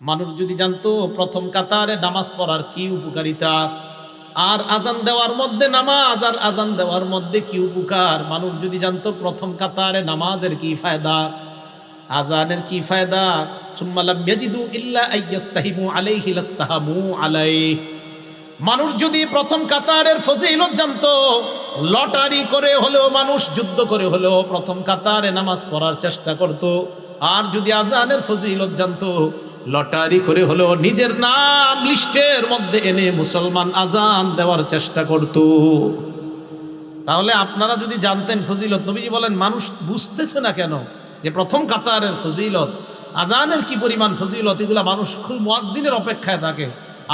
মানুষ যদি জানতো প্রথম কাতারে নামাজ পড়ার কি উপকারিতা, আর আজান দেওয়ার মধ্যে নামাজ আর আজান দেওয়ার মধ্যে কি উপকার, মানুষ যদি জানতো প্রথম কাতারে নামাজের কি ফায়দা, আজানের কি ফায়দা, সুম্মা লাম ইয়াজিদু ইল্লা আইয়াস্তাহিমু আলাইহি লাস্তাহামু আলাইহি। মানুষ যদি প্রথম কাতারের ফজিলত জানতো, লটারি করে হলেও মানুষ যুদ্ধ করে হলেও প্রথম কাতারে নামাজ পড়ার চেষ্টা করত। আর যদি আজানের ফজিলত জানতো, লটারি করে হলেও নিজের নাম লিস্টের মধ্যে এনে মুসলমান আজান দেওয়ার চেষ্টা করত। তাহলে আপনারা যদি জানতেন ফজিলত, নবীজি বলেন মানুষ বুঝতেছে না কেন যে প্রথম কাতারের ফজিলত, আজানের কি পরিমাণ ফজিলত, এগুলা মানুষ খুব মুয়াজ্জিনের অপেক্ষায় থাকে।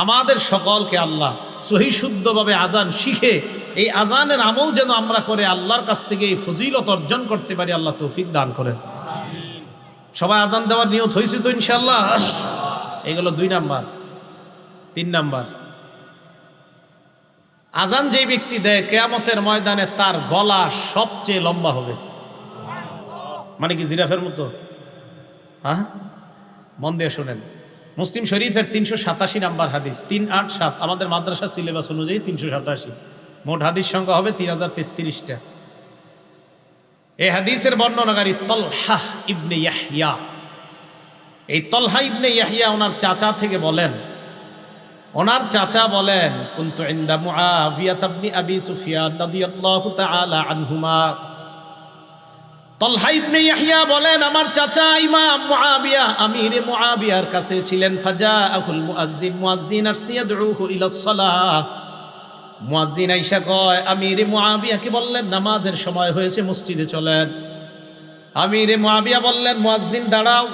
আমাদের সকলকে আল্লাহ সহি শুদ্ধভাবে আজান শিখে এই আজানের আমল যেন আমরা করে আল্লাহর কাছ থেকে এই ফজিলত অর্জন করতে পারি, আল্লাহ তৌফিক দান করেন। সবাই আজান দেওয়ার নিয়ত হয়েছে তো ইনশাআল্লাহ? এগুলো 2 নাম্বার। 3 নাম্বার, আজান যেই ব্যক্তি দেয় কিয়ামতের ময়দানে তার গলা সবচেয়ে লম্বা হবে। মানে কি জিরাফের মতো? হ্যাঁ, মন দিয়ে শোনেন। মুসলিম শরীফের 387 নাম্বার হাদিস, 387, আমাদের মাদ্রাসা সিলেবাস অনুযায়ী 387, মোট হাদিস সংখ্যা হবে 3033টা। এই হাদিসের বর্ণনাকারী তলহা ইবনে ইয়াহইয়া। এই তলহা ইবনে ইয়াহইয়া ওনার চাচা থেকে বলেন, ওনার চাচা বলেন, কুনতু ইনদা মুআবিয়া ইবনে আবি সুফিয়ান রাদিয়াল্লাহু তাআলা আনহুমা। তলহা ইবনে ইয়াহইয়া বলেন, আমার চাচা ইমাম মুআবিয়া আমিরে মুআবিয়ার কাছে ছিলেন। ফাজাআহুল মুআজ্জিন, মুআজ্জিন আসিয়া দুউহু ইলা সালাহ। মুয়াজ্জিন আইসা কয়, আমিরে মুআবিয়াকে বললেন নামাজের সময় হয়েছে, মসজিদে চলেন। আমিরে মুআবিয়া বললেন, মুয়াজ্জিন দাঁড়াও।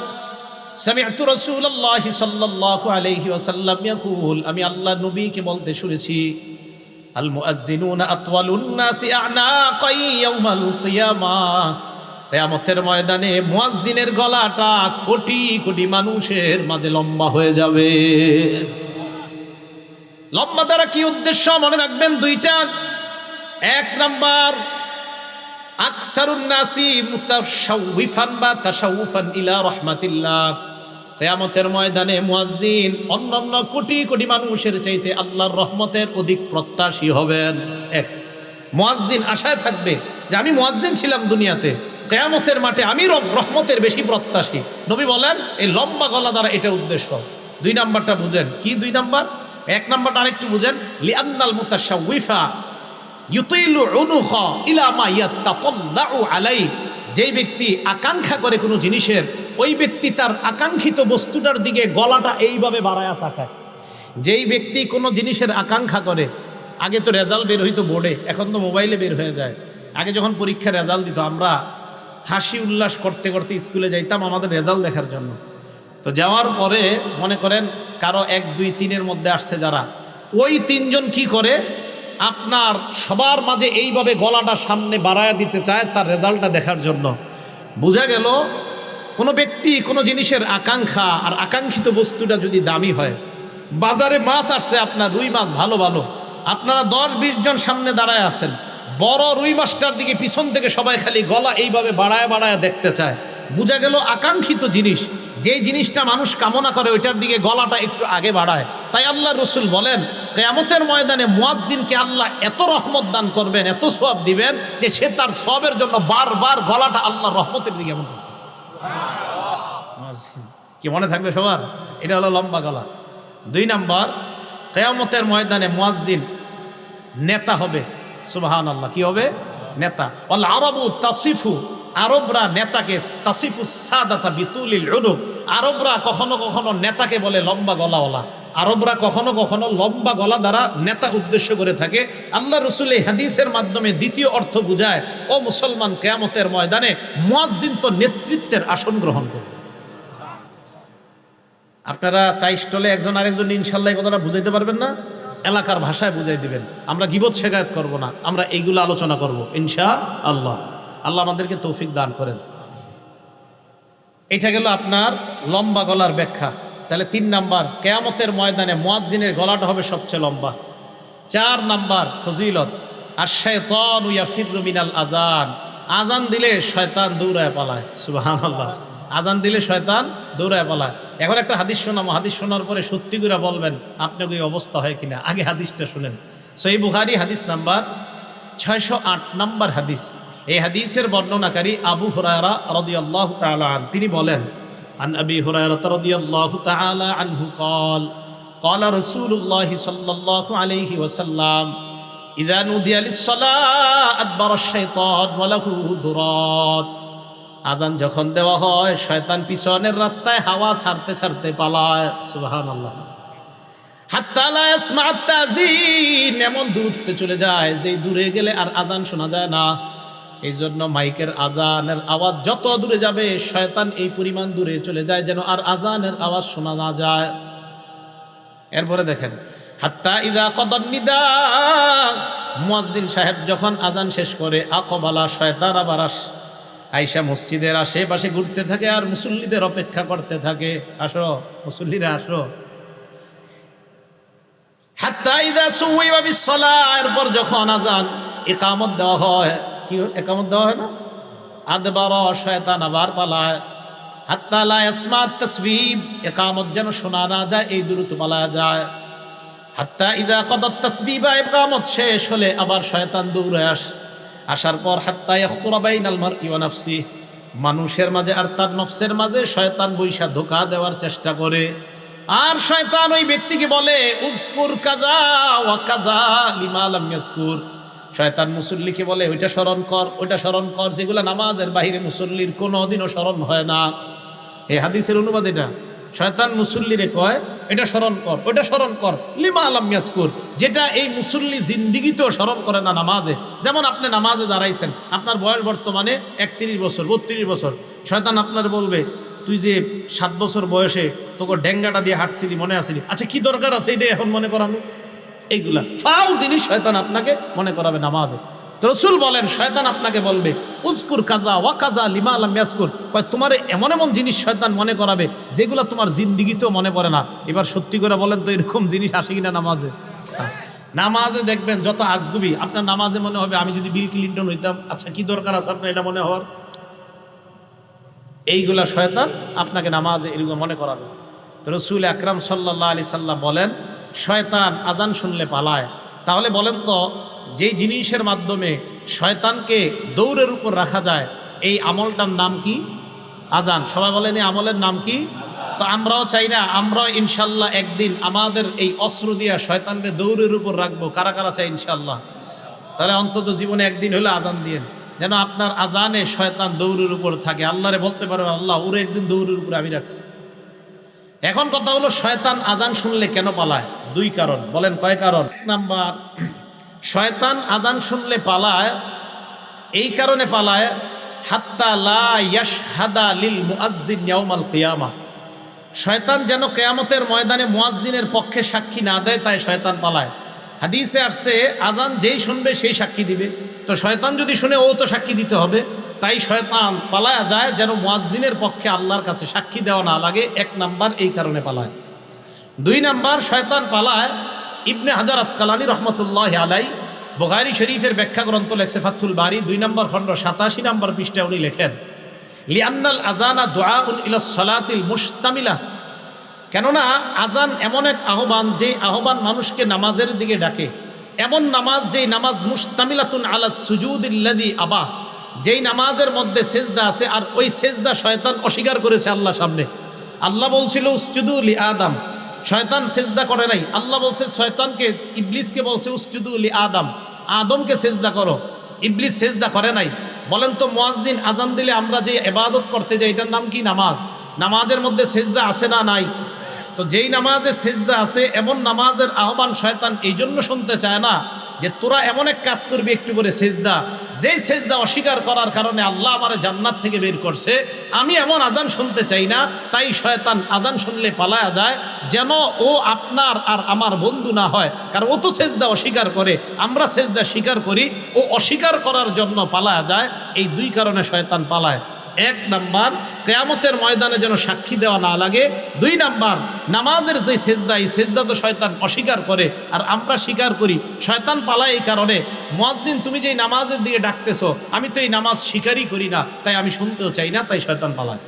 সামি'তু রাসূলুল্লাহি সাল্লাল্লাহু আলাইহি ওয়াসাল্লাম ইয়াকুল, আমি আল্লাহর নবীকে বলতে শুনেছি, আল মুআজ্জিনুনা আতওয়ালুন নাসি আ'নাকাই ইয়াউমাল কিয়ামাহ। কিয়ামতের ময়দানে মুয়াজ্জিনের গলাটা কোটি কোটি মানুষের মাঝে লম্বা হয়ে যাবে। লম্বা দ্বারা কি উদ্দেশ্য মনে রাখবেন? 2টা। 1 নাম্বার, আকসারুন নাসি মুতাশাউফান বা তাশাউফান ইলা রাহমাতিল্লাহ। কিয়ামতের ময়দানে মুয়াজ্জিন অন্যান্য কোটি কোটি মানুষের চাইতে আল্লাহর রহমতের অধিক প্রত্যাশী হবেন। 1, মুয়াজ্জিন আশায় থাকবে যে আমি মুয়াজ্জিন ছিলাম দুনিয়াতে, কিয়ামতের মাঠে আমি রহমতের বেশি প্রত্যাশী। নবী বলেন এই লম্বা গলা দ্বারা এটা উদ্দেশ্য। 2 নাম্বারটা বুঝেন। কি 2 নাম্বার? 1 নাম্বারটা আরেকটু বুঝেন। লিআন্নাল মুতাশাউফা ইউতিলু উনুখা ইলা মা ইয়াতাতাল্লাউ আলাইহি। যেই ব্যক্তি আকাঙ্ক্ষা করে কোনো জিনিসের, ওই ব্যক্তি তার আকাঙ্ক্ষিত বস্তুটার দিকে গলাটা এইভাবে বাড়ায়া তাকায়। যেই ব্যক্তি কোনো জিনিসের আকাঙ্ক্ষা করে, আগে তো রেজাল্ট বের হইতো বোর্ডে, এখন তো মোবাইলে বের হয়ে যায়। আগে যখন পরীক্ষার রেজাল্ট দিত, আমরা হাসি উল্লাস করতে করতে স্কুলে যাইতাম আমাদের রেজাল্ট দেখার জন্য। তো যাওয়ার পরে মনে করেন কারো 1, 2, 3-এর মধ্যে আসছে যারা, ওই 3 জন কি করে, আপনার সবার মাঝে এইভাবে গলাটা সামনে বাড়ায়া দিতে চায় তার রেজাল্টটা দেখার জন্য। বোঝা গেল কোনো ব্যক্তি কোনো জিনিসের আকাঙ্ক্ষা আর আকাঙ্ক্ষিত বস্তুটা যদি দামি হয়, বাজারে মাছ আসছে আপনার রুই মাছ ভালো ভালো, আপনারা 10-20 জন সামনে দাঁড়ায় আছেন, বড় রুই মাছটার দিকে পিছন থেকে সবাই খালি গলা এইভাবে বাড়ায় বাড়ায় দেখতে চায়। বোঝা গেল আকাঙ্ক্ষিত জিনিস, যেই জিনিসটা মানুষ কামনা করে ওইটার দিকে গলাটা একটু আগে বাড়ায়। তাই আল্লাহ রসুল বলেন কিয়ামতের ময়দানে মুয়াজ্জিনকে আল্লাহ এত রহমত দান করবেন, এত সওয়াব দিবেন যে সে তার সওয়াবের জন্য বারবার গলাটা আল্লাহর রহমতের দিকে এমন করতে। কি মনে থাকবে সবার? এটা হলো লম্বা গলা। 2 নাম্বার, কিয়ামতের ময়দানে মুয়াজ্জিন নেতা হবে। সুবহানাল্লাহ। কি হবে? নেতা। ওয়াল আরাবু তাসিফু, আরবরা নেতাকে তাসিফু সাদাতা বিতুলিল উনুক। আরবরা কখনো কখনো নেতাকে বলে লম্বা গলাওয়ালা। আরবরা কখনো কখনো লম্বা গলা দ্বারা নেতা উদ্দেশ্য করে থাকে। আল্লাহ রসুল এই হাদিসের মাধ্যমে দ্বিতীয় অর্থ বুঝায়, ও মুসলমান, কিয়ামতের ময়দানে মুয়াজ্জিন তো নেতৃত্বের আসন গ্রহণ করবে। আপনারা চাই স্টলে একজন আরেকজন ইনশাল্লাহ এই কথাটা বুঝাইতে পারবেন না? এলাকার ভাষায় বুঝাই দিবেন। আমরা গীবত শেখায়ত করব না, আমরা এইগুলো আলোচনা করব ইনশাআল্লাহ। আল্লাহ আমাদেরকে তৌফিক দান করেন। এটা গেল আপনার লম্বা গলার ব্যাখ্যা। তাহলে 3 নাম্বার, কিয়ামতের ময়দানে মুয়াজ্জিনের গলাটা হবে সবচেয়ে লম্বা। 4 নাম্বার ফজিলত, আশ-শায়তানু ইয়াফিররু মিনাল আযান। আজান দিলে শয়তান দৌড়ায় পালায়। সুবহানাল্লাহ। আজান দিলে শয়তান দৌড়ায় পালায়। এখন একটা হাদিস শোনাবো, হাদিস শোনার পরে সত্যি করে বলবেন আপনার ওই অবস্থা হয় কিনা। আগে হাদিসটা শুনেন। সহিহ বুখারী হাদিস নাম্বার 608 নম্বর হাদিস। এই হাদিসের বর্ণনাকারী আবু হুরায়রা রাদিয়াল্লাহু তাআলা আন, তিনি বলেন, আন আবি হুরায়রা রাদিয়াল্লাহু তাআলা আনহু قال قال رسول الله صلى الله عليه وسلم إذا نودي للصلاة أدبر الشيطان وله درات। আজান যখন দেওয়া হয় শয়তান পিছনের রাস্তায় হাওয়া ছাড়তে ছাড়তে পালায়। সুবহানাল্লাহ। হাত্তা লা ইয়াসমা আত-তাযীন, এমন দূরত্বে চলে যায় যে দূরে গেলে আর আজান শোনা যায় না। এই জন্য মাইকের আজানের আওয়াজ যত দূরে যাবে শয়তান এই পরিমাণ দূরে চলে যায় যেন আর আজানের আওয়াজ শোনা না যায়। এরপরে দেখেন, হাত্তা ইযা কদান নিদা, মুয়াজ্জিন সাহেব যখন আজান শেষ করে, আকবালা, শয়তান আবার আইসা মসজিদের আশেপাশে ঘুরতে থাকে আর মুসল্লিদের অপেক্ষা করতে থাকে, আসো মুসল্লিরা আসো। হাত্তা ইযা সুওয়িবা বিস-সালাহ, এরপর যখন আজান ইকামত দেওয়া হয়, কি ইকামত দেওয়া হয় না, আদবারা, শয়তান আবার পালায়। হাত্তা লা ইয়াসমা আত-তাসবিব, ইকামত যেন শোনা না যায় এই দূরত্ব পালায়া যায়। হাত্তা ইযা কদাত তাসবিবা, ইকামত শেষ হলে আবার শয়তান দৌড়ে আসার পর হাত্তা ইয়াখতুরা বাইনাল মারই ওয়া নাফসি, মানুষের মাঝে আর তার নফসের মাঝে শয়তান বৈশা ধোঁকা দেওয়ার চেষ্টা করে। আর শয়তান ওই ব্যক্তিকে বলে, উযকুর কাযা ওয়া কাযা লিমা লাম ইয়াযকুর। শয়তান মুসল্লিকে বলে, ওইটা স্মরণ কর, ওইটা স্মরণ কর, যেগুলো নামাজের বাহিরে মুসল্লির কোনোদিনও স্মরণ হয় না। এই হাদিসের অনুবাদ এটা। শয়তান মুসল্লিরে কয়, এটা স্মরণ কর, ওইটা স্মরণ কর, লিমা লাম ইয়াযকুর, যেটা এই মুসল্লি জিন্দিগিতেও স্মরণ করে না নামাজে। যেমন আপনি নামাজে দাঁড়াইছেন, আপনার বয়স বর্তমানে 31 বছর 32 বছর, শয়তান আপনার বলবে, তুই যে 7 বছর বয়সে তোকে ডেঙ্গাটা দিয়ে হাঁটছিলি মনে আসিলি, আচ্ছা কি দরকার আছে এটা এখন মনে করানো? এইগুলা ফাউ জিনিস শয়তান আপনাকে মনে করাবে নামাজে। তো রাসূল বলেন, শয়তান আপনাকে বলবে, উযকুর কাযা ওয়া কাযা লিমা লাম ইয়াযকুর, তোমার এমন এমন জিনিস শয়তান মনে করাবে যেগুলো তোমার জিন্দিগিতেও মনে পড়ে না। এবার সত্যি করে বলেন তো, এরকম জিনিস আসে কিনা নামাজে? নামাজে দেখবেন যত আজগুবি, আপনার নামাজে মনে হবে আমি যদি বিল ক্লিনটন হইতাম, আচ্ছা কি দরকার আছে আপনার এটা মনে হওয়ার? এইগুলা শয়তান আপনাকে নামাজে এরকম মনে করাবে। তো রাসূল আকরাম সাল্লাল্লাহু আলাইহি সাল্লাম বলেন, শয়তান আজান শুনলে পালায়। তাহলে বলেন তো, যেই জিনিসের মাধ্যমে শয়তানকে দৌড়ের উপর রাখা যায়, এই আমলটার নাম কি? আজান। সবাই বলেন এই আমলের নাম কি? তো আমরাও চাই না, আমরাও ইনশাল্লাহ একদিন আমাদের এই অস্ত্র দিয়া শয়তানকে দৌড়ের উপর রাখবো। কারা কারা চাই ইনশাল্লাহ? তাহলে অন্তত জীবনে একদিন হলে আজান দিয়েন, যেন আপনার আজানে শয়তান দৌড়ের উপর থাকে। আল্লাহরে বলতে পারবেন, আল্লাহ ওরে একদিন দৌড়ের উপর আমি রাখছি। এখন কথা হলো, শয়তান আজান শুনলে কেন পালায়? 2 কারণ। বলেন কয় কারণ? 1 নাম্বার, শয়তান আজান শুনলে পালায় এই কারণে পালায়, হাত্তা লা ইয়াশহাদা লিল মুআজ্জিন ইয়াউমাল কিয়ামাহ, শয়তান যেন কিয়ামতের ময়দানে মুয়াজ্জিনের পক্ষে সাক্ষী না দেয়, তাই শয়তান পালায়। হাদিসে আসছে, আজান যেই শুনবে সেই সাক্ষী দিবে। তো শয়তান যদি শুনে ও তো সাক্ষী দিতে হবে, তাই শয়তান পালায়া যায় যেন মুয়াজ্জিনের পক্ষে আল্লাহর কাছে সাক্ষী দেওয়া না লাগে। 1 নাম্বার এই কারণে পালায়। 2 নাম্বার, শয়তান পালায়, ইবনে হাজার আসকালানী রহমতুল্লাহি আলাই বুখারী শরীফের ব্যাখ্যা গ্রন্থ লেখছে ফাথুল বারী 2 নম্বর খণ্ড 87 নম্বর পৃষ্ঠায় উনি লেখেন, লিআন্নাল আযানা দুআউন ইলাস সালাতিল মুশতামিলা, কেননা আজান এমন এক আহ্বান, যেই আহ্বান মানুষকে নামাজের দিকে ডাকে। এমন নামাজ, যেই নামাজ মুশতামিলাতুন আলাস সুজুদিল্লাযী আবাহ, যেই নামাজের মধ্যে সেজদা আছে, আর ওই সেজদা শয়তান অস্বীকার করেছে আল্লাহর সামনে। আল্লাহ বলছিল উসজুদু লি আদম, শয়তান সেজদা করে নাই। আল্লাহ বলছে শয়তানকে, ইবলিসকে বলছে উসজুদু লি আদম, আদমকে সেজদা করো। ইবলিস সেজদা করে নাই। বলেন তো, মুয়াজ্জিন আজান দিলে আমরা যে ইবাদত করতে যাই, এটার নাম কি? নামাজ। নামাজের মধ্যে সেজদা আছে না নাই? তো যেই নামাজে সেজদা আছে, এমন নামাজের আহ্বান শয়তান এই জন্য শুনতে চায় না যে তোরা এমন এক কাজ করবি একটু করে সেজদা, যেই সেজদা অস্বীকার করার কারণে আল্লাহ আমারে জান্নাত থেকে বের করছে। আমি এমন আজান শুনতে চাই না, তাই শয়তান আজান শুনলে পালায়া যায় যেন ও আপনার আর আমার বন্ধু না হয়। কারণ ও তো সেজদা অস্বীকার করে, আমরা সেজদা স্বীকার করি, ও অস্বীকার করার জন্য পালায়া যায়। এই 2 কারণে শয়তান পালায়। 1 নাম্বার, কিয়ামতের ময়দানে যেন সাক্ষী দেওয়া না লাগে। 2 নাম্বার, নামাজের যে সেজদা, এই সেজদা তো শয়তান অস্বীকার করে আর আমরা স্বীকার করি। শয়তান পালায় এই কারণে, মুয়াজ্জিন তুমি যেই নামাজের দিকে ডাকতেছো, আমি তো এই নামাজ স্বীকারই করি না, তাই আমি শুনতেও চাই না, তাই শয়তান পালায়।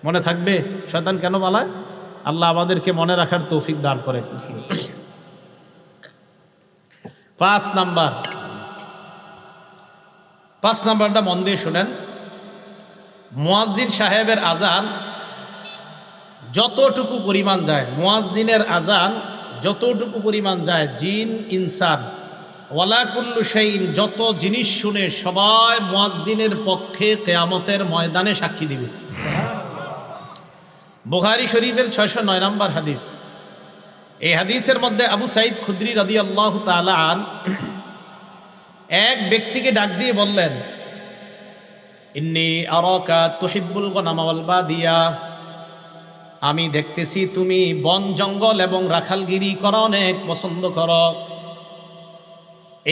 মনে থাকবে শয়তান কেন পালায়? আল্লাহ আমাদেরকে মনে রাখার তৌফিক দান করে। 5 নাম্বারটা মন দিয়ে শুনেন। মুয়াজ্জিন সাহেবের আজান যতটুকু পরিমাণ যায়, মুয়াজ্জিনের আজান যতটুকু পরিমাণ যায়, জিন ইনসান ওয়ালা কুল্লু শাইইন যত জিনিস শুনে সবাই মুয়াজ্জিনের পক্ষে কিয়ামতের ময়দানে সাক্ষী দিবে। বুখারী শরীফের 609 নম্বর হাদিস। এই হাদিসের মধ্যে আবু সাঈদ খুদরি রাদিয়াল্লাহু তাআলা আন এক ব্যক্তিকে ডাক দিয়ে বললেন, ইন্নী আরাকা তুহিব্বুল গনামা ওয়াল বাদিয়া, আমি দেখতেছি তুমি বন জঙ্গল এবং রাখালগিরি করা অনেক পছন্দ করো।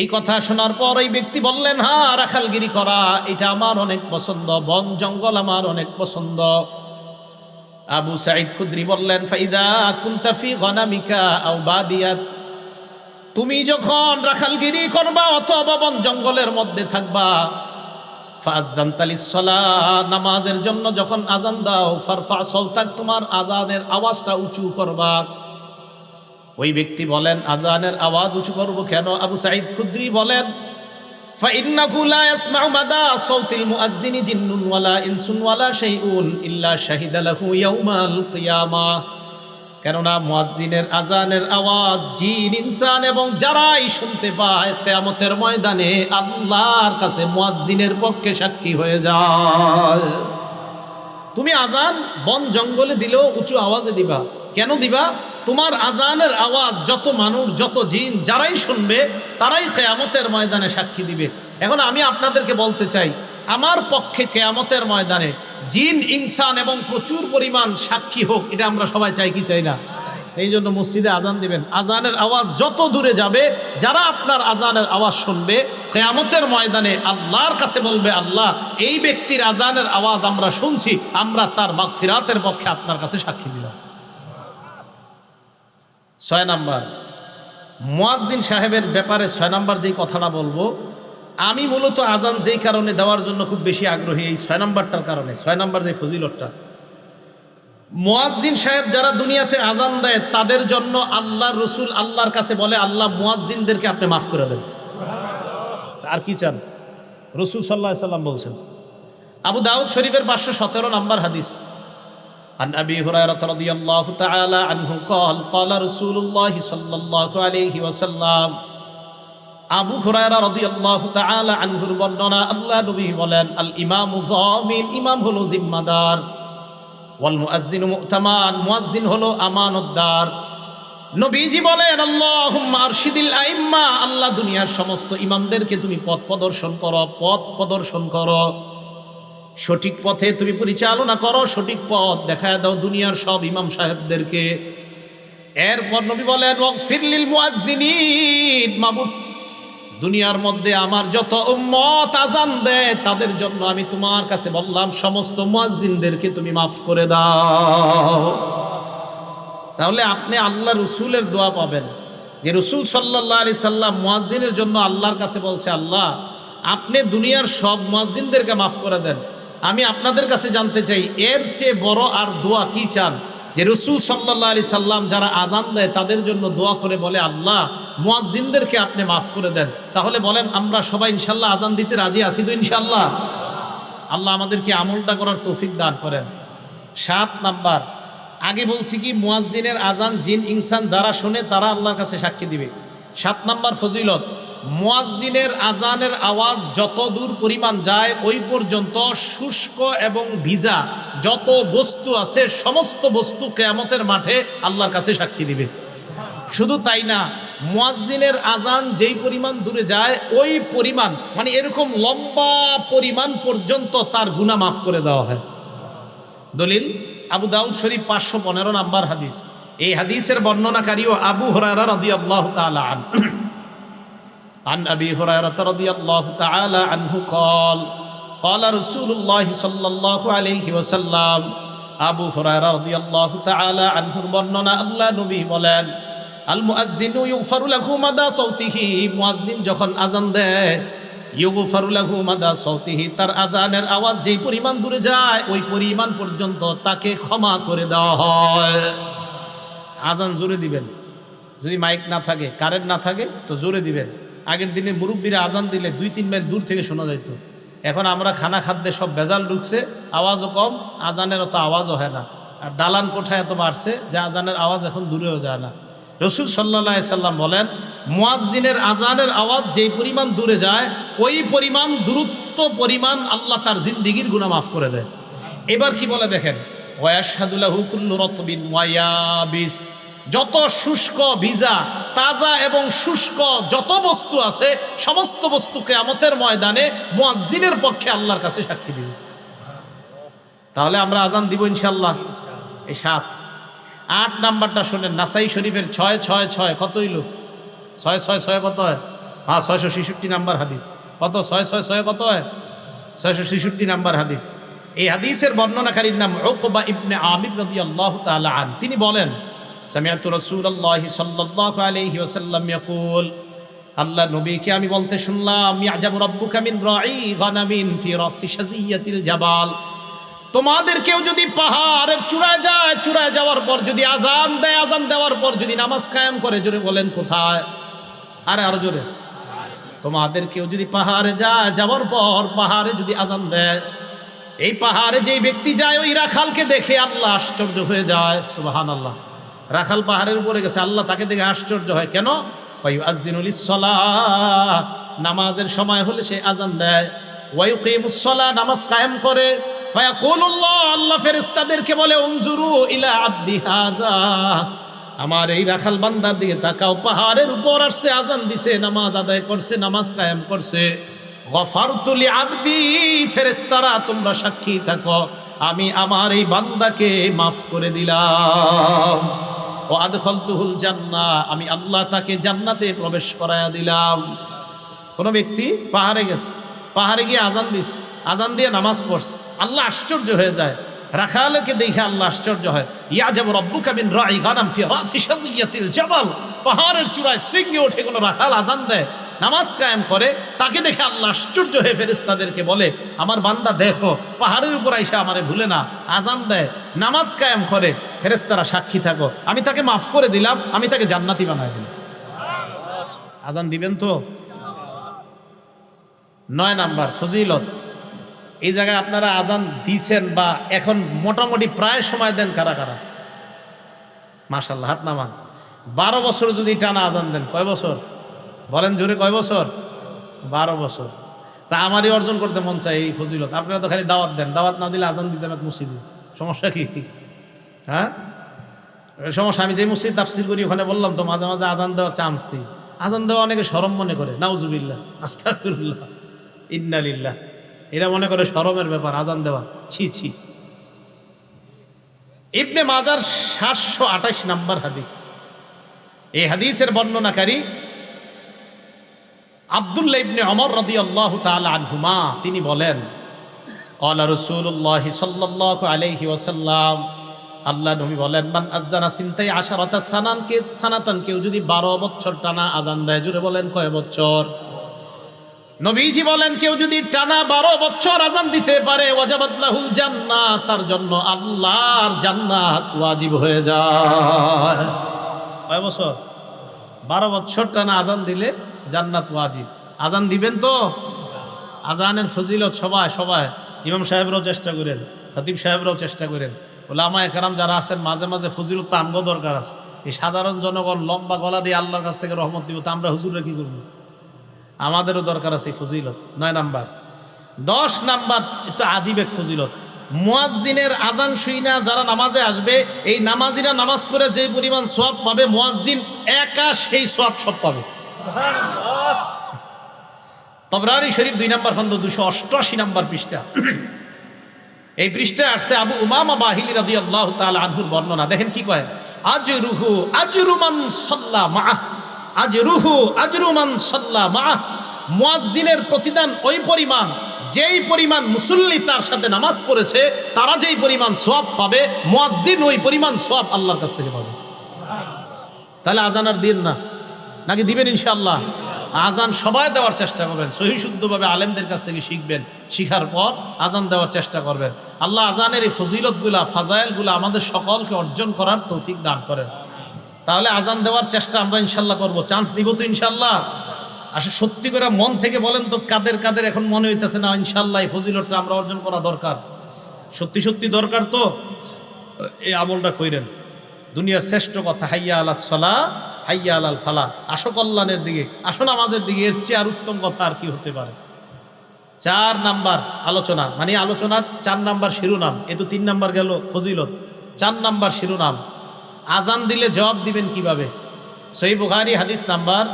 এই কথা শোনার পর এই ব্যক্তি বললেন, হ্যাঁ, রাখালগিরি করা এটা আমার অনেক পছন্দ, বন জঙ্গল আমার অনেক পছন্দ। আবু সাঈদ খুদরি বললেন, ফাইদা কুনতা ফি গনামিকা আও বাদিয়াত, তুমি যখন রাখালগিরি করবা অথবা বন জঙ্গলের মধ্যে থাকবা, ফাআযানতা লিস-সালাহ, নামাজের জন্য যখন আজান দাও, ফারফা সাওতাক, তোমার আজানের আওয়াজটা উঁচু করবা। ওই ব্যক্তি বলেন, আজানের আওয়াজ উঁচু করব কেন? আবু সাঈদ খুদরি বলেন, ফাইন্নাহু লা ইয়াসমাউ মাদা সাওতিল মুআজ্জিনি জিন্নুন ওয়ালা ইনসুন ওয়ালা শাইউন ইল্লা শাহিদা লাহু ইয়াউমাল কিয়ামাহ, কেননা মুয়াজ্জিনের আজানের আওয়াজ জিন ইনসান এবং যারাই শুনতে পায় কিয়ামতের ময়দানে আল্লাহর কাছে মুয়াজ্জিনের পক্ষে সাক্ষী হয়ে যায়। তুমি আজান বন জঙ্গলে দিলেও উঁচু আওয়াজে দিবা। কেন দিবা? তোমার আজানের আওয়াজ যত মানুষ, যত জিন যারাই শুনবে তারাই কিয়ামতের ময়দানে সাক্ষী দিবে। এখন আমি আপনাদেরকে বলতে চাই, আমার পক্ষে কিয়ামতের ময়দানে জিন ইনসান এবং প্রচুর পরিমাণ সাক্ষী হোক, এটা আমরা সবাই চাই কি চাই না? এই জন্য মসজিদে আজান দিবেন। আজানের আওয়াজ যত দূরে যাবে, যারা আপনার আজানের আওয়াজ শুনবে কিয়ামতের ময়দানে আল্লাহর কাছে বলবে, আল্লাহ, এই ব্যক্তির আজানের আওয়াজ আমরা শুনছি, আমরা তার মাগফিরাতের পক্ষে আপনার কাছে সাক্ষী দিলাম। 6 নাম্বার, মুয়াজ্জিন সাহেবের ব্যাপারে 6 নাম্বার যেই কথাটা বলবো, আমি মূলত আজান যেই কারণে দেওয়ার জন্য খুব বেশি আগ্রহী, এই 6 নাম্বারটার কারণে। 6 নাম্বার যে ফজিলতটা, মুয়াজ্জিন সাহেব যারা দুনিয়াতে আজান দেয় তাদের জন্য আল্লাহর রাসূল আল্লাহর কাছে বলে, আল্লাহ মুয়াজ্জিনদেরকে আপনি মাফ করে দেন। আর কি চান? রাসূল সাল্লাল্লাহু আলাইহি সাল্লাম বলছেন। আবু দাউদ শরীফের 517 নম্বর হাদিস, عن أبي هريرة رضي الله تعالى عنه قال قال رسول الله صلى الله عليه وسلم, আবু হুরায়রা রাদিয়াল্লাহু তাআলা আনহুর বর্ণনা, আল্লাহ নবী বলেন, আল ইমামু যামিন, ইমাম হলো জিম্মাদার, ওয়াল মুআজ্জিনু মু'তামান, মুয়াজ্জিন হলো আমানতদার। নবীজি বলেন, আল্লাহুম্মা আরশিদিল আইম্মা, আল্লাহ দুনিয়ার সমস্ত ইমামদেরকে তুমি পথ প্রদর্শন করো, সঠিক পথে তুমি পরিচালনা করো, সঠিক পথ দেখায় দাও দুনিয়ার সব ইমাম সাহেবদেরকে। এরপর নবী বলেন, ওয়াগফির লিল মুআজ্জিনিন, মাবুদ দুনিয়ার মধ্যে আমার যত উম্মত আজান দেয় তাদের জন্য আমি তোমার কাছে বললাম, সমস্ত মুয়াজ্জিনদেরকে তুমি মাফ করে দাও। তাহলে আপনি আল্লাহ রসুলের দোয়া পাবেন, যে রসুল সাল্লাল্লাহু আলাইহি সাল্লাম মুয়াজ্জিনের জন্য আল্লাহর কাছে বলছে, আল্লাহ আপনি দুনিয়ার সব মুয়াজ্জিনদেরকে মাফ করে দেন। আমি আপনাদের কাছে জানতে চাই, এর চেয়ে বড় আর দোয়া কি চান? যে রসুল সাল্লাল্লাহু আলাইহি সাল্লাম যারা আজান দেয় তাদের জন্য দোয়া করে বলে, আল্লাহ মুয়াজ্জিনদেরকে আপনি মাফ করে দেন। তাহলে বলেন, আমরা সবাই ইনশাল্লাহ আজান দিতে রাজি আছি তো? ইনশাল্লাহ। আল্লাহ আমাদেরকে আমলটা করার তৌফিক দান করেন। 7 নাম্বার, আগে বলছি কি, মুয়াজ্জিনের আজান জিন ইনসান যারা শোনে তারা আল্লাহর কাছে সাক্ষী দিবে। 7 নাম্বার ফজিলত, মুয়াজ্জিনের আজানের আওয়াজ যত দূর পরিমাণ যায় ওই পর্যন্ত শুষ্ক এবং ভিজা যত বস্তু আছে সমস্ত বস্তু কিয়ামতের মাঠে আল্লাহর কাছে সাক্ষী দিবে। শুধু তাই না, মুয়াজ্জিনের আজান যেই পরিমাণ দূরে যায় ওই পরিমাণ, মানে এরকম লম্বা পরিমাণ পর্যন্ত তার গুনাহ মাফ করে দেওয়া হয়। দলিল আবু দাউদ শরীফ 515 নাম্বার হাদিস। এই হাদিসের বর্ণনাকারীও আবু হুরায়রা রাদিয়াল্লাহু তাআলা আনহু। عن أبي هريرة رضي الله تعالى عنه قال قال رسول الله صلى الله عليه وسلم, আবু হুরায়রা রাদিয়াল্লাহু তাআলা আনহুর বর্ণনা, আল্লাহ নবী বলেন, আল মুআজ্জিনু ইউগফারু লাহু মাদা সাওতিহি, মুয়াজ্জিন যখন আজান দেয় ইউগফারু লাহু মাদা সাউতিহি, তার আজানের আওয়াজ যেই পরিমাণ দূরে যায় ওই পরিমাণ পর্যন্ত তাকে ক্ষমা করে দেওয়া হয়। আজান জোরে দিবেন, যদি মাইক না থাকে, কারেন্ট না থাকে তো জোরে দিবেন। আগের দিনে মুরব্বীরা আজান দিলে 2-3 মাইল দূর থেকে শোনা যেত। এখন আমরা খানা খাদ্যে সব ভেজাল ঢুকছে, আওয়াজও কম, আজানের অত আওয়াজও হয় না। আর দালান কোঠায় এত বাড়ছে যে আজানের আওয়াজ এখন দূরেও যায় না। রসুল সাল্লাল্লাহু আলাইহি সাল্লাম বলেন, মুয়াজ্জিনের আজানের আওয়াজ যেই পরিমাণ দূরে যায় ওই পরিমাণ দূরত্ব পরিমাণ আল্লাহ তার জিন্দিগির গুনাহ মাফ করে দেয়। এবার কি বলে দেখেন, ওয়াশহাদু লাহু কুল্লু রাতবিন ওয়া ইয়াবিস, যত শুষ্ক ভিজা, তাজা এবং শুষ্ক যত বস্তু আছে সমস্ত বস্তু কিয়ামতের ময়দানে মুয়াজ্জিনের পক্ষে আল্লাহর কাছে সাক্ষী দিবে। তাহলে আমরা আজান দিব ইনশাআল্লাহ। এই 7। 8 নাম্বারটা শুনেন, নাসাই শরীফের 666 কত হইল? 666 কত হয়? 666 নাম্বার হাদিস। কত? 666 কত হয়? 666 নাম্বার হাদিস। এই হাদিসের বর্ণনাকারীর নাম উকবা ইবনে আমির রাদিয়াল্লাহু তাআলা আন। তিনি বলেন, সামিআতু রাসূলুল্লাহি সাল্লাল্লাহু আলাইহি ওয়াসাল্লাম ইয়াকুল, আল্লাহ নবীকে আমি বলতে শুনলাম, ইয়াজাবু রাব্বুকা মিন রাঈ গানামিন ফি রাসি শাজিয়াতিল জাবাল, তোমাদের কেউ যদি পাহাড়ের চূড়ায় যায়, চূড়ায় যাওয়ার পর যদি আজান দেয়, আজান দেওয়ার পর যদি নামাজ কায়েম করে, জোরে বলেন কোথায়? আরো জোরে। তোমাদের কেউ যদি পাহাড়ে যায়, যাওয়ার পর পাহাড়ে যদি আজান দেয়, এই পাহাড়ে যেই ব্যক্তি যায় ওই রাখালকে দেখে আল্লাহ আশ্চর্য হয়ে যায়। সুবহানাল্লাহ। রাখাল পাহাড়ের উপরে গেছে, আল্লাহ তাকে দেখে আশ্চর্য হয়। কেন? ফায়ুআযযিনু লিস-সালাহ, নামাজের সময় হলে সে আজান দেয়। ওয়া ইউকিমুস-সালাহ, নামাজ কায়েম করে। ফায়াকুলুল্লাহ, আল্লাহ ফেরেশতাদেরকে বলে, উনজুরু ইলা আবদি হাদা, আমার এই রাখাল বান্দার দিকে তাকাও, পাহাড়ের উপর আসছে, আজান দিছে, নামাজ আদায় করছে, নামাজ কায়েম করছে। গফারতু লি আবদি, ফেরেশতারা তোমরা সাক্ষী থাকো, আমি আমার এই বান্দাকে মাফ করে দিলাম। ও আদখালতুহুল জান্নাহ, আমি আল্লাহ তাকে জান্নাতে প্রবেশ করায়া দিলাম। কোন ব্যক্তি পাহাড়ে গেছে, পাহাড়ে গিয়ে আজান দিছে, আজান দিয়ে নামাজ পড়ছে, আল্লাহ আশ্চর্য হয়ে যায়। রাখালকে দেখে আল্লাহ আশ্চর্য হয়। ইয়াজাবু রাব্বুকা মিন রাঈ গানাম ফি রাসি শাজিয়াতিল জাবাল, পাহাড়ের চূড়ায় শৃঙ্গে ওঠে কোন রাখাল আজান দেয়, নামাজ কায়েম করে, তাকে দেখে আল্লাহ আশ্চর্য হয়ে ফেরেশতাদেরকে বলে, আমার বান্দা দেখো পাহাড়ের উপর আইসা আমারে ভুলে না, আজান দেয়, নামাজ কায়েম করে, ফেরেশতারা সাক্ষী থাকো, আমি তাকে মাফ করে দিলাম, আমি তাকে জান্নাতি বানায় দিলাম। আজান দিবেন তো? 9 নাম্বার ফজিলত। এই জায়গায় আপনারা আজান দিছেন বা এখন মোটামুটি প্রায় সময় দেন কারা কারা? মাশাআল্লাহ, হাত নামান। 12 বছর যদি টানা আজান দেন, কয় বছর বলেন জোরে? কয় বছর? 12 বছর। তা আমারই অর্জন করতে মন চাই এই ফজিলত। আপনারা তো খালি দাওয়াত দেন, দাওয়াত না দিলে আজান দিতে হবে মসজিদে, সমস্যা কি? হ্যাঁ সমস্যা। আমি যে মসজিদ তাফসির করি ওখানে বললাম তো, মাঝে মাঝে আজান দেওয়ার চান্স দিই। আজান দেওয়া অনেকে শরম মনে করে, নাউজুবিল্লাহ, আস্তাগফিরুল্লাহ, ইন্না লিল্লাহ, এরা মনে করে শরমের ব্যাপার আজান দেওয়া, ছি ছি। ইবনে মাজার 728 নাম্বার হাদিস। এই হাদিসের বর্ণনাকারী আব্দুল্লাহ ইবনে ওমর রাদিয়াল্লাহু তাআলা আনহুমা, তিনি বলেন, ক্বালা রাসূলুল্লাহ সাল্লাল্লাহু আলাইহি ওয়াসাল্লাম, আল্লাহ নবী বলেন, মান আযানা সিনতাই আশারাতা সানাতান, কেউ যদি 12 বছর টানা আজান দেয়, জুড়ে বলেন কয় বছর? নবীজি বলেন, কেউ যদি টানা 12 বছর আজান দিতে পারে, ওয়াজাবাত লাহুল জান্নাহ, তার জন্য আল্লাহর জান্নাত ওয়াজিব হয়ে যায়। কয় বছর? 12 বছর টানা আজান দিলে জান্নাত ওয়াজিব। আজান দিবেন তো? আজানের ফজিলত সবাই সবাই, ইমাম সাহেবরাও চেষ্টা করেন, খতিব সাহেবরাও চেষ্টা করেন, ওলামায়ে কেরাম যারা আছেন মাঝে মাঝে ফজিলত তো আমগো দরকার আছে। এই সাধারণ জনগণ লম্বা গলা দিয়ে আল্লাহর কাছ থেকে রহমত দিব, তা আমরা হুজুররা কি করবো? আমাদেরও দরকার আছে ফজিলত। 9 নাম্বার। 10 নাম্বার, এটা আজীব এক ফজিলত। মুয়াজ্জিনের আজান শুইনা যারা নামাজে আসবে, এই নামাজিরা নামাজ পড়ে যে পরিমাণ সওয়াব পাবে, মুয়াজ্জিন একা সেই সওয়াব সব পাবে। তবরানি শরীফ 2 নাম্বার খন্ড 288 নাম্বার পৃষ্ঠা। এই পৃষ্ঠায় আসছে আবু উমামা বাহিলি রাদিয়াল্লাহু তাআলা আনহুর বর্ণনা। দেখেন কি কয়, আজরুহু আজরু মান সাল্লা মাআহ, আজরুহু আজরু মান সাল্লা মাআহ, মুয়াজ্জিনের প্রতিদান ওই পরিমাণ যেই পরিমাণ মুসল্লি তার সাথে নামাজ পড়েছে, তারা যেই পরিমাণ সওয়াব পাবে, মুয়াজ্জিন ওই পরিমাণ সওয়াব আল্লাহর কাছ থেকে পাবে। তাহলে আজান আর দিন না, নাকি দিবেন ইনশাআল্লাহ? আজান সবাই দেওয়ার চেষ্টা করবেন, সহি শুদ্ধভাবে আলেমদের কাছ থেকে শিখবেন, শিখার পর আজান দেওয়ার চেষ্টা করবেন। আল্লাহ আজানের এই ফজিলতগুলা, ফাজাইলগুলা আমাদের সকলকে অর্জন করার তৌফিক দান করেন। তাহলে আজান দেওয়ার চেষ্টা আমরা ইনশাল্লাহ করব। চান্স দিব তো ইনশাল্লাহ? আসলে সত্যি করে মন থেকে বলেন তো, কাদের কাদের এখন মনে হইতেছে না ইনশাল্লাহ এই ফজিলতটা আমরা অর্জন করা দরকার? সত্যি সত্যি দরকার তো এই আমলটা কইরেন। দুনিয়ার শ্রেষ্ঠ কথা হাইয়া আলাস সালাহ হাইয়া আলাল ফালাহ, আসো কল্যাণের দিকে, আসো নামাজের দিকে, এর চেয়ে আর উত্তম কথা আর কি হতে পারে? 4 নাম্বার আলোচনা, মানে আলোচনার 4 নাম্বার শিরোনাম। এ তো 3 নাম্বার গেল ফজিলত, 4 নাম্বার শিরোনাম। আজান দিলে জবাব দিবেন কিভাবে? সহিহ বুখারী হাদিস নাম্বার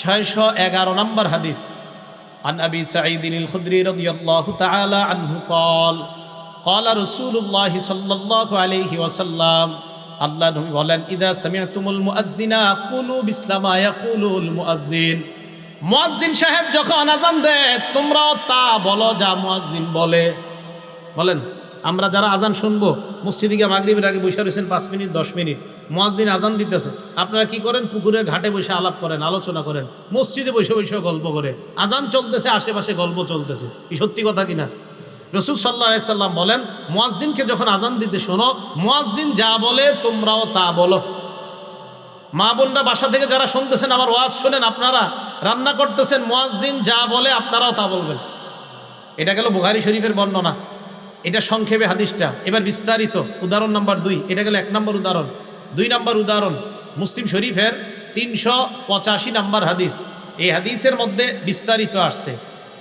611 নাম্বার হাদিস। আন আবি সাঈদ আল খুদরি রাদিয়াল্লাহু তাআলা আনহু قال قال رسول الله صلى الله عليه وسلم, আল্লাহ নবী বলেন, ইদা সামি'তুমুল মুআজ্জিনা কুলু বিসলামা ইয়াকুলুল মুআজ্জিন, মুয়াজ্জিন সাহেব যখন আজান দেয় তোমরাও তা বলো যা মুয়াজ্জিন বলে। বলেন, আমরা যারা আজান শুনবো, মসজিদে গিয়ে মাগরিবের আগে বসে রয়েছেন 5 মিনিট 10 মিনিট, মুয়াজ্জিন আজান দিতেছে, আপনারা কি করেন? পুকুরের ঘাটে বসে আলাপ করেন, আলোচনা করেন, মসজিদে বসে বসে গল্প করে, আজান চলতেছে, আশেপাশে গল্প চলতেছে। এই সত্যি কথা কিনা? রাসূল সাল্লাল্লাহু আলাইহি সাল্লাম বলেন, মুয়াজ্জিনকে যখন আজান দিতে শোনো, মুয়াজ্জিন যা বলে তোমরাও তা বলো। মা বোনরা বাসা থেকে যারা শুনতেছেন, আমার ওয়াজ শোনেন, আপনারা রান্না করতেছেন, মুয়াজ্জিন যা বলে আপনারাও তা বলবেন। এটা গেল বুখারী শরীফের বর্ণনা, এটা সংক্ষেপে হাদিসটা। এবার বিস্তারিত উদাহরণ নাম্বার 2, এটা গেল 1 নম্বর উদাহরণ। 2 নম্বর উদাহরণ মুসলিম শরীফের 385 নম্বর হাদিস। এই হাদিসের মধ্যে বিস্তারিত আসছে।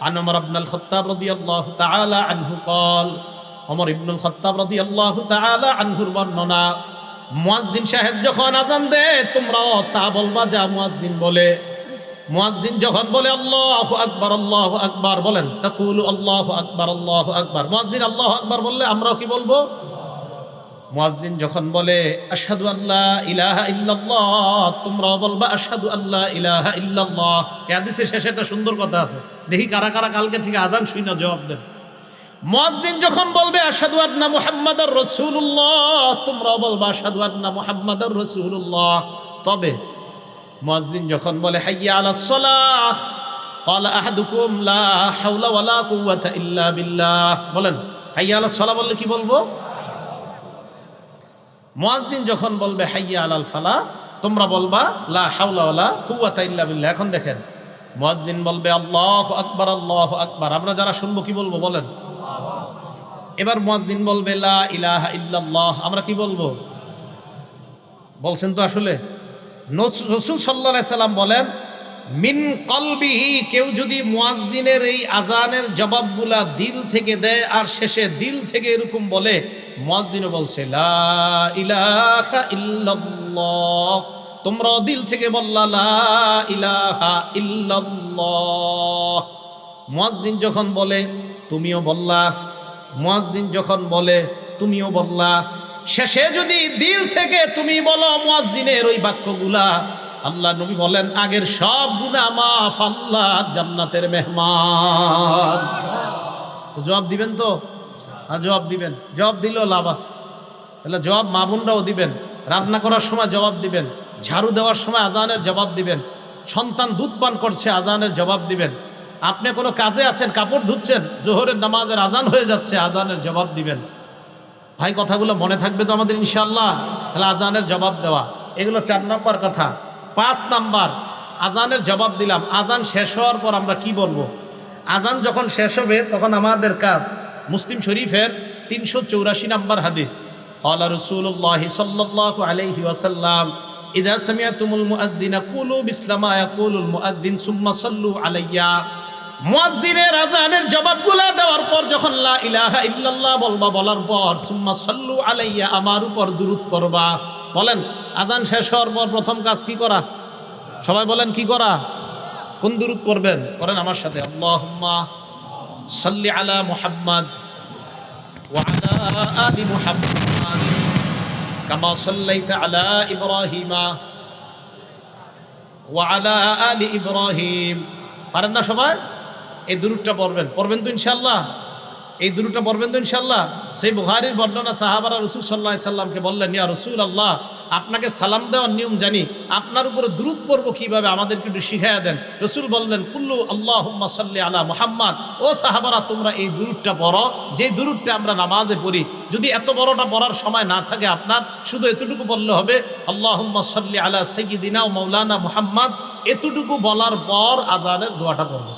আন ওমর ইবনুল খাত্তাব রাদিয়াল্লাহু তাআলা আনহু قال, ওমর ইবনুল খাত্তাব রাদিয়াল্লাহু তাআলা আনহুর বর্ণনা, মুয়াজ্জিন সাহেব যখন আজান দেয় তোমরাও তা বলবা যা মুয়াজ্জিন বলে। মুয়াজ্জিন যখন বলে আল্লাহু আকবার, বলেন তাকুলু আল্লাহু আকবার। মুয়াজ্জিন আল্লাহু আকবার বললে আমরাও কি বলবো? মুয়াজ্জিন যখন বলে আশহাদু আল্লা ইলাহা ইল্লাল্লাহ, তোমরাও বলবা আশহাদু আল্লা ইলাহা ইল্লাল্লাহ। এই হাদিসের শেষে একটা সুন্দর কথা আছে, দেখি কারা কারা কালকে থেকে আজান শুনে জবাব দেন। মুয়াজ্জিন যখন বলবে আশহাদু আন্না মুহাম্মাদার রাসূলুল্লাহ, তোমরাও বলবা আশহাদু আন্না মুহাম্মাদার রাসূলুল্লাহ। তবে মুয়াজ্জিন যখন বলে হাইয়া আলাস সালাহ ক্বালা আহাদুকুম লা হাওলা ওয়ালা কুওয়াতা ইল্লা বিল্লাহ, বলেন হাইয়া আলাস সালাহ বললে কি বলবো? মুয়াজ্জিন যখন বলবে হাইয়া আলাল ফালাহ, তোমরা বলবা লা হাওলা ওয়ালা কুওয়াতা ইল্লা বিল্লাহ। এখন দেখেন, মুয়াজ্জিন বলবে আল্লাহু আকবার, আমরা যারা শুনবো কি বলবো? বলেন। এবার মুয়াজ্জিন বলবে লা ইলাহা ইল্লাল্লাহ, আমরা কি বলবো? বলছেন তো আসলে। রাসূল সাল্লাল্লাহু আলাইহি সাল্লাম বলেন, মিন কলবিহি, কেউ যদি মুয়াজ্জিনের এই আজানের জবাবগুলা দিল থেকে দেয় আর শেষে দিল থেকে এরকম বলে, মুয়াজ্জিনও বলছে লা ইলাহা ইল্লাল্লাহ, তোমরাও দিল থেকে বললা লা ইলাহা ইল্লাল্লাহ। মুয়াজ্জিন যখন বলে তুমিও বললা, মুয়াজ্জিন যখন বলে তুমিও বললা, শেষে যদি দিল থেকে তুমি বলো মুয়াজ্জিনের ওই বাক্যগুলা, আল্লাহ নবী বলেন আগের সব গুনাহ মাফ, আল্লাহর জান্নাতের মেহমান। তো জবাব দিবেন তো? হ্যাঁ জবাব দিবেন। জবাব দিলেও লাভ আছে। তাহলে জবাব মা বোনরাও দিবেন, রান্না করার সময় জবাব দিবেন, ঝাড়ু দেওয়ার সময় আজানের জবাব দিবেন, সন্তান দুধ পান করছে আজানের জবাব দিবেন, আপনি কোনো কাজে আছেন কাপড় ধুচ্ছেন, জোহরের নামাজের আজান হয়ে যাচ্ছে, আজানের জবাব দিবেন। ভাই কথাগুলো মনে থাকবে তো আমাদের ইনশাআল্লাহ? তাহলে আজানের জবাব দেওয়া, এগুলো 4 নম্বর কথা। 5 নাম্বার, আজানের জবাব দিলাম, আজান শেষ হওয়ার পর আমরা কি বলবো? আজান যখন শেষ হবে তখন আমাদের কাজ। মুসলিম শরীফের 384 নম্বর হাদিস, ক্বালা রাসূলুল্লাহি সাল্লাল্লাহু আলাইহি ওয়াসাল্লাম, ইযা সামি'তুমুল মুআদ্দিনা কুলু বিসলামা ইয়াকুলুল মুআদ্দিন সুম্মা সাল্লু আলাইয়া। মুয়াজ্জিনের আজানের জবাবগুলা দেওয়ার পর যখন লা ইলাহা ইল্লাল্লাহ বলবা, বলার পর সুম্মা সাল্লু আলাইয়া, আমার উপর দুরূদ পড়বা। বলেন, আজান শেষ হওয়ার পর প্রথম কাজ কি করা? সবাই বলেন কি করা? কোন দুরূদ পড়বেন? পড়েন আমার সাথে, আল্লাহুম্মা সাল্লি আলা মুহাম্মাদ ওয়া আলা আলি মুহাম্মাদ কামা সাল্লাইতা আলা ইব্রাহিমা ওয়া আলা আলি ইব্রাহিম। পারেন না সবাই? এই দুরূদটা পড়বেন তো ইনশাআল্লাহ? এই দুরূদটা পড়বেন তো ইনশাআল্লাহ? সেই বুখারীর বর্ণনা, সাহাবারা রাসূল সাল্লাল্লাহু আলাইহি সাল্লামকে বললেন, ইয়া রাসূলুল্লাহ আপনাকে সালাম দেওয়ার নিয়ম জানি, আপনার উপরে দুরূদ পড়ব কীভাবে আমাদেরকে একটু শিখাইয়া দেন। রসুল বললেন কুল্লু আল্লাহুম্মা সাল্লি আলা মুহাম্মাদ। ও সাহাবারা, তোমরা এই দুরূদটা পড়ো, যে দুরূদটা আমরা নামাজে পড়ি। যদি এত বড়টা পড়ার সময় না থাকে আপনার, শুধু এতটুকু বললে হবে আল্লাহুম্মা সাল্লি আলা সাইয়্যিদিনা ও মাওলানা মুহাম্মাদ। এতটুকু বলার পর আজানের দোয়াটা পড়বেন।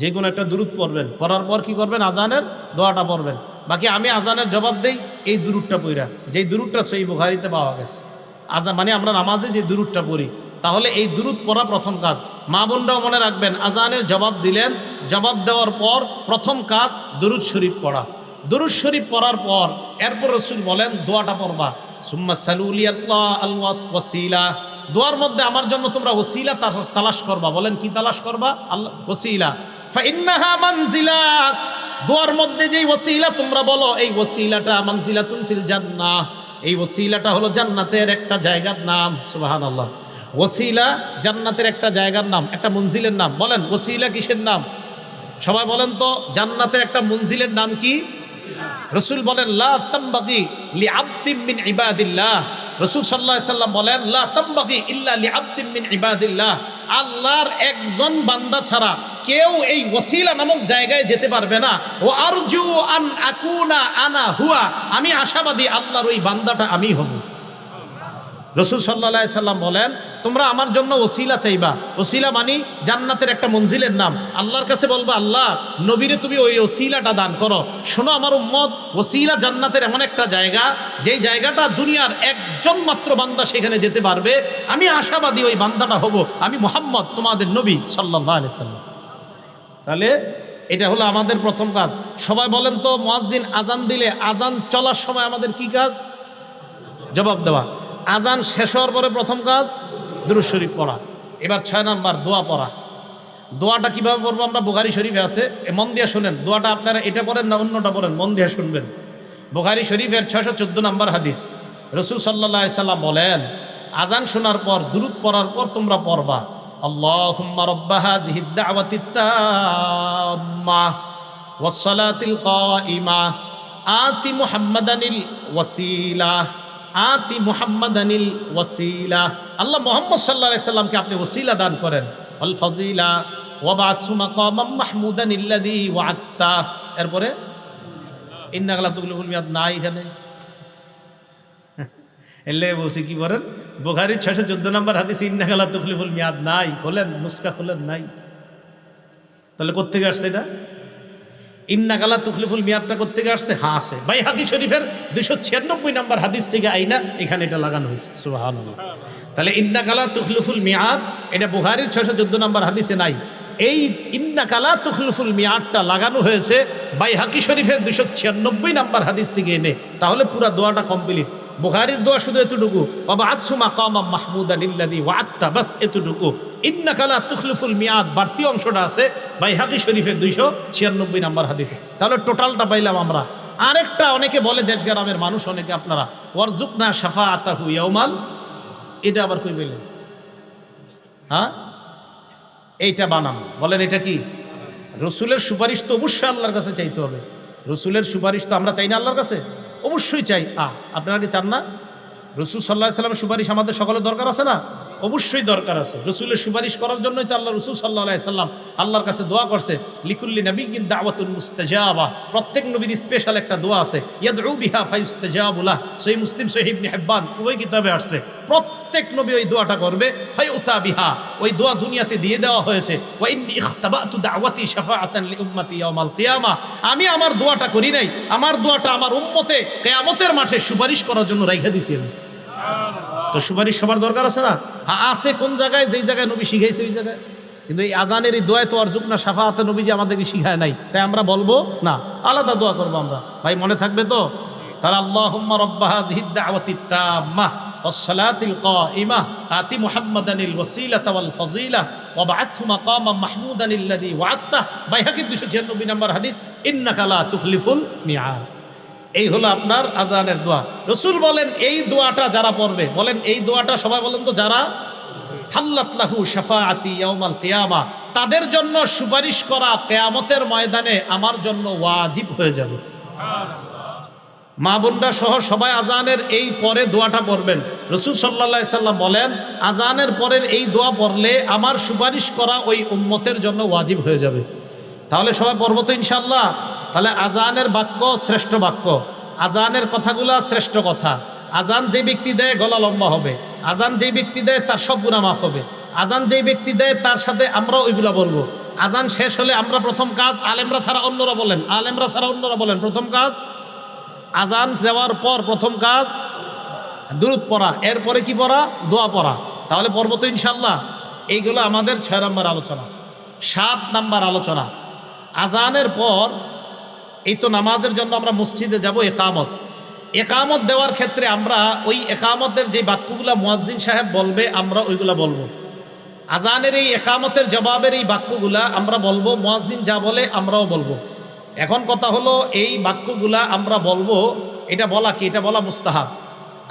যে কোনো একটা দুরূদ পড়বেন, পড়ার পর কি করবেন? আজানের দোয়াটা পড়বেন। বাকি আমি আজানের জবাব দেই এই দুরূদটা পড়া, যেই দুরূদটা সহিহ বুখারীতে পাওয়া গেছে। আজান মানে আমরা নামাজে যে দুরূদটা পড়ি, তাহলে এই দুরূদ পড়া প্রথম কাজ। মা বোনরাও মনে রাখবেন, আজানের জবাব দিলেন, জবাব দেওয়ার পর প্রথম কাজ দুরূদ শরীফ পড়া। দুরূদ শরীফ পড়ার পর এরপর রাসূল বলেন দোয়াটা পড়বা, সুম্মা সালুলি আল্লাহ আল ওয়াসিলা। দোয়ার মধ্যে আমার জন্য তোমরা ওসিলা তালাশ করবা। বলেন কি তালাশ করবা? আল্লাহ ওসিলা। ফাইন্নাহা মানজিলা। দোয়ার মধ্যে যেই ওসিলা তোমরা বলো, এই ওসিলাটা মানজিলাতুন ফিল জান্নাহ। এই ওসিলাটা হলো জান্নাতের একটা জায়গার নাম। সুবহানাল্লাহ। ওসিলা জান্নাতের একটা জায়গার নাম, একটা মঞ্জিলের নাম। বলেন ওসিলা কিসের নাম? সবাই বলেন তো, জান্নাতের একটা মঞ্জিলের নাম কি? রাসূল বলেন লা তামবাগি লিআবদিন মিন ইবাদিল্লাহ। রাসূল সাল্লাল্লাহু আলাইহি সাল্লাম বলেন লা তামবাগি ইল্লা লিআবদিন মিন ইবাদিল্লাহ। আল্লাহর একজন বান্দা ছাড়া কেউ এই ওসিলা নামক জায়গায় যেতে পারবে না। ও আরজু আন আকুনা আনা হুয়া। আমি আশাবাদী আল্লাহর ওই বান্দাটা আমি হব। রাসূল সাল্লাল্লাহু আলাইহি সাল্লাম বলেন তোমরা আমার জন্য ওসিলা চাইবা। ওসিলা মানি জান্নাতের একটা মঞ্জিলের নাম। আল্লাহর কাছে বলবা, আল্লাহ নবীরে তুমি ওই ওসিলাটা দান করো। শোনো আমার উম্মত, ওসিলা জান্নাতের এমন একটা জায়গা, যেই জায়গাটা দুনিয়ার একজন মাত্র বান্দা সেখানে যেতে পারবে। আমি আশাবাদী ওই বান্দাটা হব আমি মুহাম্মদ, তোমাদের নবী সাল্লাল্লাহু আলাইহি সাল্লাম। তাহলে এটা হলো আমাদের প্রথম কাজ। সবাই বলেন তো, মুয়াজ্জিন আজান দিলে আজান চলার সময় আমাদের কি কাজ? জবাব দেওয়া। আজান শেষ হওয়ার পরে প্রথম কাজ দুরূদ শরীফ পড়া। এবার 6 নাম্বার দোয়া পড়া। দোয়াটা কিভাবে পড়বো? আমরা বুখারী শরীফে আছে, মন দিয়ে শুনেন। দোয়াটা আপনারা এটা পড়েন না অন্যটা পড়েন, মন দিয়ে শুনবেন। বুখারী শরীফের 614 নম্বর হাদিস। রাসূল সাল্লাল্লাহু আলাইহি সাল্লাম বলেন আজান শোনার পর দুরূদ পড়ার পর তোমরা পড়বা আল্লাহুম্মা রাব্বা হাযিহিদ দাওয়াতিত তাম্মাহ ওয়াস সালাতিল কাইমাহ আতি মুহাম্মাদানিল ওয়াসিলাহ আতি মুহাম্মাদানিল ওয়াসিলা। আল্লাহ মুহাম্মদ সাল্লাল্লাহু আলাইহি সাল্লামকে আপনি ওসিলা দান করেন। আল ফাজিলা ওয়া বাসু মাকামাম মাহমুদানিল্লাযী ওয়া'আদতা। এরপরে ইন্নাকা লা তুখলিফুল মিয়াদ নাই এখানে। এলে বলছি কি বলেন? বুখারীর 614 নম্বর হাদিস ইন্নাকা লা তুখলিফুল মিয়াদ নাই। বলেন নুসকা খুলেন নাই। তাহলে কোত্থেকে আসছে এটা? ইন্নাকা লা তুখলিফুল মিয়াদটা কোত্থেকে আসছে? হ্যাঁ আছে বাইহাকী শরীফের 296 নম্বর হাদিস থেকে আইনা এখানে এটা লাগানো হয়েছে। সুবহানাল্লাহ। তাহলে ইন্নাকা লা তুখলিফুল মিয়াদ এটা বুখারীর 614 নম্বর হাদিসে নাই। এই ইন্নাকা লা তুখলিফুল মিয়াদটা লাগানো হয়েছে বাইহাকী শরীফের 296 নম্বর হাদিস থেকে এনে। তাহলে পুরা দোয়াটা কমপ্লিট। বুখারীর দোয়া শুধু এতটুকু, বাবা আসু মাকামাম মাহমুদানিল্লাযী ওয়া'আদতা, বাস এতটুকু। ইন্নাকা লা তুখলিফুল মিয়াদ বাড়তি অংশটা আছে বাইহাকী শরীফের 296 নম্বর হাদিসে। তাহলে টোটালটা পাইলাম আমরা। আরেকটা অনেকে বলে, দেশ গ্রামের মানুষ অনেকে, আপনারা ওয়ারজুকনা শাফাআতাহু ইয়াউমাল, এটা আবার কই বললেন? হ্যাঁ, এইটা বানান। বলেন এটা কি? রসুলের সুপারিশ তো অবশ্যই আল্লাহর কাছে চাইতে হবে। রসুলের সুপারিশ তো আমরা চাই না আল্লাহর কাছে? অবশ্যই চাই। আপনারা কি চান না? রসুল সাল্লাল্লাহু আলাইহি সাল্লামের সুপারিশ আমাদের সকলের দরকার আছে না? অবশ্যই দরকার আছে। রসুলের সুপারিশ করার জন্যই তো আল্লাহ রসুল সাল্লাল্লাহু আলাইহি সাল্লাম আল্লাহর কাছে দোয়া করছে, লিকুল্লি নাবিয়্যিন দাওয়াতুন মুস্তাজাবা। প্রত্যেক নবীর স্পেশাল একটা দোয়া আছে, ইয়াদউ বিহা ফায়ুস্তাজাবু লাহ। সহিহ মুসলিম, সহিহ ইবনে হিব্বান উভয় কিতাবে আসছে। প্রত্যেক নবী ওই দোয়াটা করবে, ফায়ুতা বিহা। ওই দোয়া দুনিয়াতে দিয়ে দেওয়া হয়েছে। ওয়া ইন্নী ইখতাবাতু দাওয়াতি শাফাআতান লিউম্মতি ইয়াউমাল কিয়ামা। আমি আমার দোয়াটা করি নাই, আমার দোয়াটা আমার উম্মতে কিয়ামতের মাঠে সুপারিশ করার জন্য রাইখা দিছি আমি। তো সুপারিশ সবার দরকার আছে না? আছে। কোন জায়গায়? যেই জায়গায় নবী শিখাইছে ওই জায়গায়। কিন্তু এই আজানের এই দোয়ায় তো আরজুকনা শাফাআতে নবী যে আমাদেরকে শিখায় নাই, তাই আমরা বলবো না, আলাদা দোয়া করবো আমরা। ভাই মনে থাকবে তো? তাহলে আল্লাহুম্মা রাব্বা হাযিহিদ দাওয়াতিত তাম্মাহ ওয়াস সালাতিল কাইমাহ আতি মুহাম্মাদানিল ওয়াসিলাতা ওয়াল ফাজিলা ওয়া বা'আথহু মাকামাম মাহমুদানিল্লাযী ওয়া'আদতা। বাইহাকীর 296 নম্বর হাদিস, ইন্নাকা লা তুখলিফুল মিয়াদ। এই হলো আপনার আজানের দোয়া। রসুল বলেন এই দোয়াটা যারা পড়বে, বলেন এই দোয়াটা সবাই বলেন তো, যারা হাল্লাত লাহু শাফাআতি ইয়াউমাল কিয়ামা, তাদের জন্য সুপারিশ করা কিয়ামতের ময়দানে আমার জন্য ওয়াজিব হয়ে যাবে। মা বোনরা সহ সবাই আজানের এই পরে দোয়াটা পড়বেন। রাসূল সাল্লাল্লাহু আলাইহি সাল্লাম বলেন, আজানের পরের এই দোয়া পড়লে আমার সুপারিশ করা ওই উম্মতের জন্য ওয়াজিব হয়ে যাবে। তাহলে সবাই পড়ব তো ইনশাআল্লাহ। তাহলে আজানের বাক্য শ্রেষ্ঠ বাক্য, আজানের কথাগুলা শ্রেষ্ঠ কথা। আজান যে ব্যক্তি দেয় গলা লম্বা হবে, আজান যেই ব্যক্তি দেয় তার সব গুনাহ মাফ হবে, আজান যেই ব্যক্তি দেয় তার সাথে আমরাও ওইগুলা বলবো। আজান শেষ হলে আমরা প্রথম কাজ, আলেমরা ছাড়া অন্যরা বলেন, আলেমরা ছাড়া অন্যরা বলেন, প্রথম কাজ আজান দেওয়ার পর প্রথম কাজ দুরূদ পড়া, এরপরে কি পড়া? দোয়া পড়া। তাহলে পড়ব তো ইনশাআল্লাহ। এইগুলো আমাদের 6 নম্বর আলোচনা। 7 নম্বর আলোচনা, আজানের পর এই তো নামাজের জন্য আমরা মসজিদে যাব, একামত। একামত দেওয়ার ক্ষেত্রে আমরা ওই একামতের যে বাক্যগুলা মুয়াজ্জিন সাহেব বলবে আমরা ওইগুলা বলবো। আজানের এই একামতের জবাবের এই বাক্যগুলা আমরা বলবো, মুয়াজ্জিন যা বলে আমরাও বলবো। এখন কথা হলো এই বাক্যগুলা আমরা বলবো, এটা বলা কি? এটা বলা মুস্তাহাব।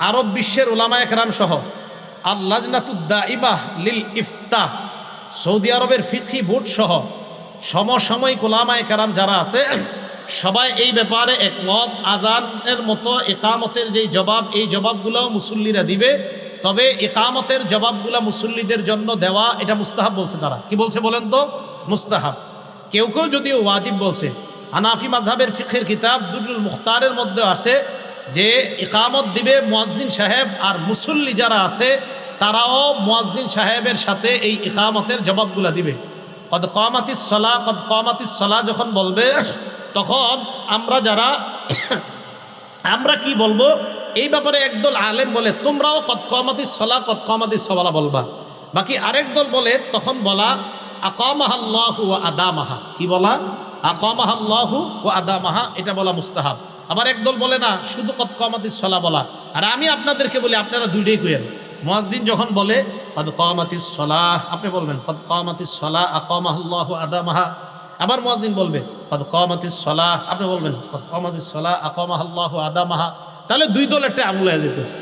আরব বিশ্বের উলামায়ে কেরাম সহ আল-লাজনাতুদ দাইমাহ লিল ইফতাহ, সৌদি আরবের ফিকহি বোর্ড সহ সমসাময়িক উলামায়ে কেরাম যারা আছে সবাই এই ব্যাপারে একমত। আজানের মতো একামতের যেই জবাব, এই জবাবগুলোও মুসল্লিরা দিবে, তবে একামতের জবাবগুলা মুসল্লিদের জন্য দেওয়া এটা মুস্তাহাব বলছে তারা। কি বলছে বলেন তো? মুস্তাহাব। কেউ কেউ যদিও ওয়াজিব বলছে। হানাফি মাযহাবের ফিকহের কিতাব দুরুল মুখতারের মধ্যে আছে যে ইকামত দিবে মুয়াজ্জিন সাহেব, আর মুসল্লি যারা আছে তারাও মুয়াজ্জিন সাহেবের সাথে এই ইকামতের জবাবগুলা দিবে। কদ কামাতিস সালাহ, কদ কামাতিস সালাহ যখন বলবে তখন আমরা যারা আমরা কি বলবো? এই ব্যাপারে একদল আলেম বলে তোমরাও কদ কামাতিস সালাহ কদ কামাতিস সালাহ বলবা। বাকি আরেক দল বলে তখন বলা আকামাহাল্লাহু ওয়া আদামাহা। কি বলা? আকামাহাল্লাহু ওয়া আদামাহা, এটা বলা মুস্তাহাব। আবার একদল বলে না, শুধু কদ কামাতিস সালাহ বলা। আর আমি আপনাদেরকে বলি আপনারা দুইটাই কইেন। মুয়াজ্জিন যখন বলে কদ কামাতিস সালাহ, আপনি বলবেন কদ কামাতিস সালাহ আকামাহাল্লাহু আদামাহা। আবার মুয়াজ্জিন বলবে কদ কামাতিস সালাহ, আপনি বলবেন কদ কামাতিস সালাহ আকামাহাল্লাহু আদামাহা। তাহলে দুই দল একটা আমল হয়ে যেতেছে,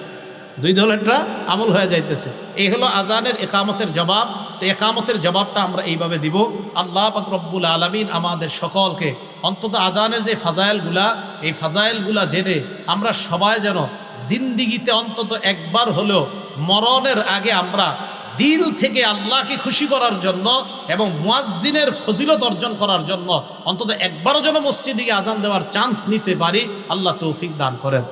দুই দল একটা আমল হয়ে যাইতেছে। এই হলো আজানের একামতের জবাব। তো একামতের জবাবটা আমরা এইভাবে দিব। আল্লাহ পাক রব্বুল আলামিন আমাদের সকলকে অন্তত আজানের যে ফাজাইলগুলা, এই ফাজাইলগুলা জেনে আমরা সবাই যেন জিন্দিগিতে অন্তত একবার হলেও মরণের আগে আমরা দিল থেকে আল্লাহকে খুশি করার জন্য এবং মুয়াজ্জিনের ফজিলত অর্জন করার জন্য অন্তত একবারও যেন মসজিদে আজান দেওয়ার চান্স নিতে পারি। আল্লাহ তৌফিক দান করেন।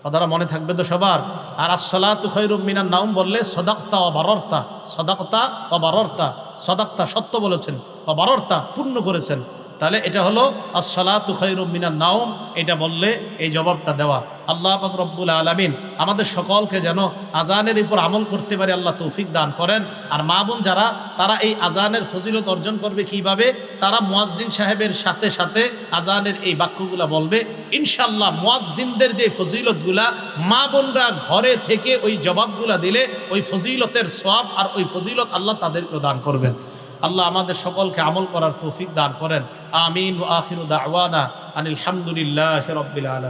কথাটা মনে থাকবে তো সবার। আর আসসালাতু খায়রুম মিনান নাওম বললে সদাকতা ও বাররতা, সদাকতা ও বাররতা, সদাকতা সত্য বলেছেন, ও বাররতা পূর্ণ করেছেন। তাহলে এটা হলো আসসালাতু খায়রুম মিনান নাওম, এটা বললে এই জবাবটা দেওয়া। আল্লাহ পাক রব্বুল আলামিন আমাদের সকলকে যেন আজানের উপর আমল করতে পারে আল্লাহ তৌফিক দান করেন। আর মা বোন যারা, তারা এই আজানের ফজিলত অর্জন করবে কিভাবে? তারা মুয়াজ্জিন সাহেবের সাথে সাথে আজানের এই বাক্যগুলা বলবে। ইনশাআল্লাহ মুয়াজ্জিনদের যে ফজিলতগুলা মা বোনরা ঘরে থেকে ওই জবাবগুলা দিলে ওই ফজিলতের সওয়াব আর ওই ফজিলত আল্লাহ তাদেরকে দান করবেন। আল্লাহ আমাদের সকলকে আমল করার তৌফিক দান করেন। আমিন। ওয়া আখিরু দাওয়ানা আনিল হামদুলিল্লাহি রাব্বিল আলামিন।